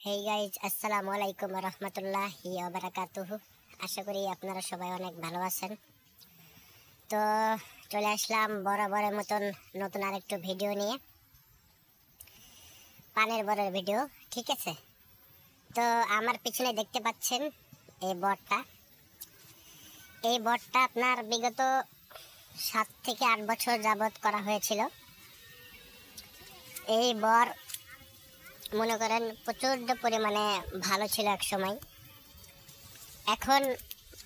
Hey guys, আসসালামু আলাইকুম রহমতুল্লাহি ওয়া বারাকাতুহু। আশা করি আপনারা সবাই অনেক ভালো আছেন। তো চলে আসলাম বরাবরের মতন নতুন আরেকটু ভিডিও নিয়ে, পানের বরের ভিডিও। ঠিক আছে, তো আমার পিছনে দেখতে পাচ্ছেন এই বরটা আপনার বিগত 7 থেকে 8 বছর যাবত করা হয়েছিল। এই বর মনে করেন প্রচণ্ড পরিমাণে ভালো ছিল এক সময়। এখন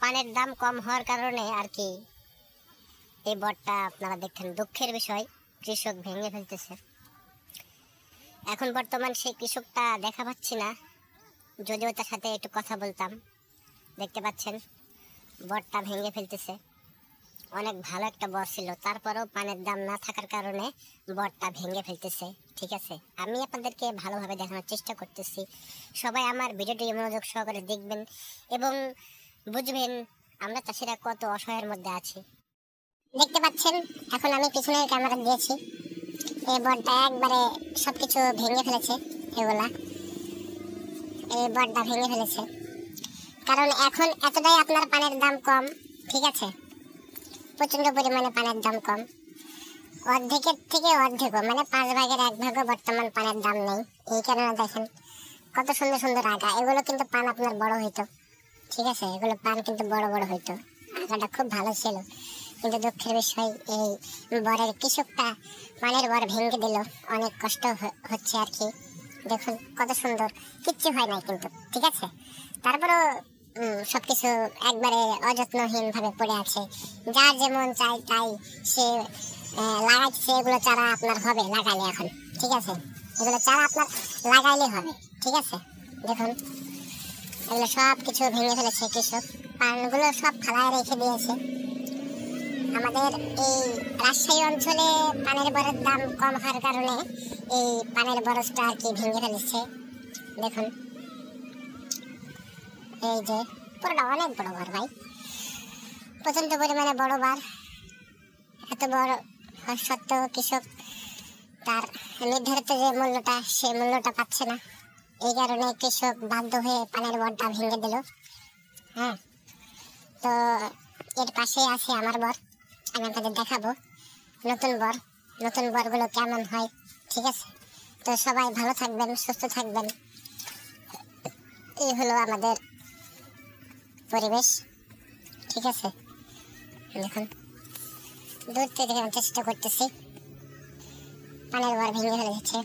পানের দাম কম হওয়ার কারণে আর কি এই বরটা আপনারা দেখেন, দুঃখের বিষয়, কৃষক ভেঙে ফেলতেছে। এখন বর্তমান সেই কৃষকটা দেখা পাচ্ছি না, যদিও তার সাথে একটু কথা বলতাম। দেখতে পাচ্ছেন বরটা ভেঙে ফেলতেছে। অনেক ভালো একটা বর ছিল, তারপরেও পানের দাম না থাকার কারণে বরটা ভেঙে ফেলতেছে। ঠিক আছে, আমি আপনাদেরকে ভালোভাবে দেখানোর চেষ্টা করতেছি। সবাই আমার ভিডিওটি মনোযোগ সহকারে দেখবেন এবং বুঝবেন আমরা চাষিরা কত অসহায়ের মধ্যে আছি। দেখতে পাচ্ছেন এখন আমি পিছনের ক্যামেরা দিয়েছি, এই বরটা একবারে সবকিছু ভেঙে ফেলেছে। এই বরটা ভেঙে ফেলেছে কারণ এখন এতটাই আপনার পানের দাম কম। ঠিক আছে, প্রচণ্ড পরিমাণে পানের দাম কম, অর্ধেকের থেকে অর্ধেকও, মানে 5 ভাগের 1 ভাগও বর্তমান পানের দাম নেই। এই কারণে দেখেন কত সুন্দর সুন্দর আগা, এগুলো কিন্তু পান আপনার বড় হইতো। ঠিক আছে, এগুলো পান কিন্তু বড় বড় হইতো, আগাটা খুব ভালো ছিল। কিন্তু দুঃখের বিষয় এই বরের কৃষকটা পানের বর ভেঙে দিল। অনেক কষ্ট হচ্ছে আর কি। দেখুন কত সুন্দর, কিচ্ছু হয় নাই কিন্তু। ঠিক আছে, তারপরেও সবকিছু একবারে অযত্নহীন ভাবে পড়ে আছে। যার যেমন চাই তাই সে লাগাইছে। এগুলো চারা আপনার হবে লাগাইলে এখন। ঠিক আছে, এগুলো চারা আপনার লাগাইলে হবে। ঠিক আছে, দেখুন এগুলো সব কিছু ভেঙে ফেলেছে কৃষক, পানগুলো সব ফালায় রেখে দিয়েছে। আমাদের এই রাজশাহী অঞ্চলে পানের বরফের দাম কম হওয়ার কারণে এই পানের বরফটা আর কি ভেঙে ফেলেছে। দেখুন এই যে পুরোটা অনেক বড় বার ভাই, প্রচন্ড পরিমাণে বড় বার। এত বড় হওয়া সত্ত্বেও কৃষক তার নির্ধারিত যে মূল্যটা, সেই মূল্যটা পাচ্ছে না। এই কারণে কৃষক বাধ্য হয়ে পানের বরটা ভেঙে দিল। হ্যাঁ, তো এর পাশেই আছে আমার বর, আমি আপনাদের দেখাবো নতুন বরগুলো কেমন হয়। ঠিক আছে, তো সবাই ভালো থাকবেন, সুস্থ থাকবেন। এই হলো আমাদের পরিবেশ। ঠিক আছে, দেখুন দূর থেকে দেখানোর চেষ্টা করতেছি, পানের বর ভেঙে ফেলেছে।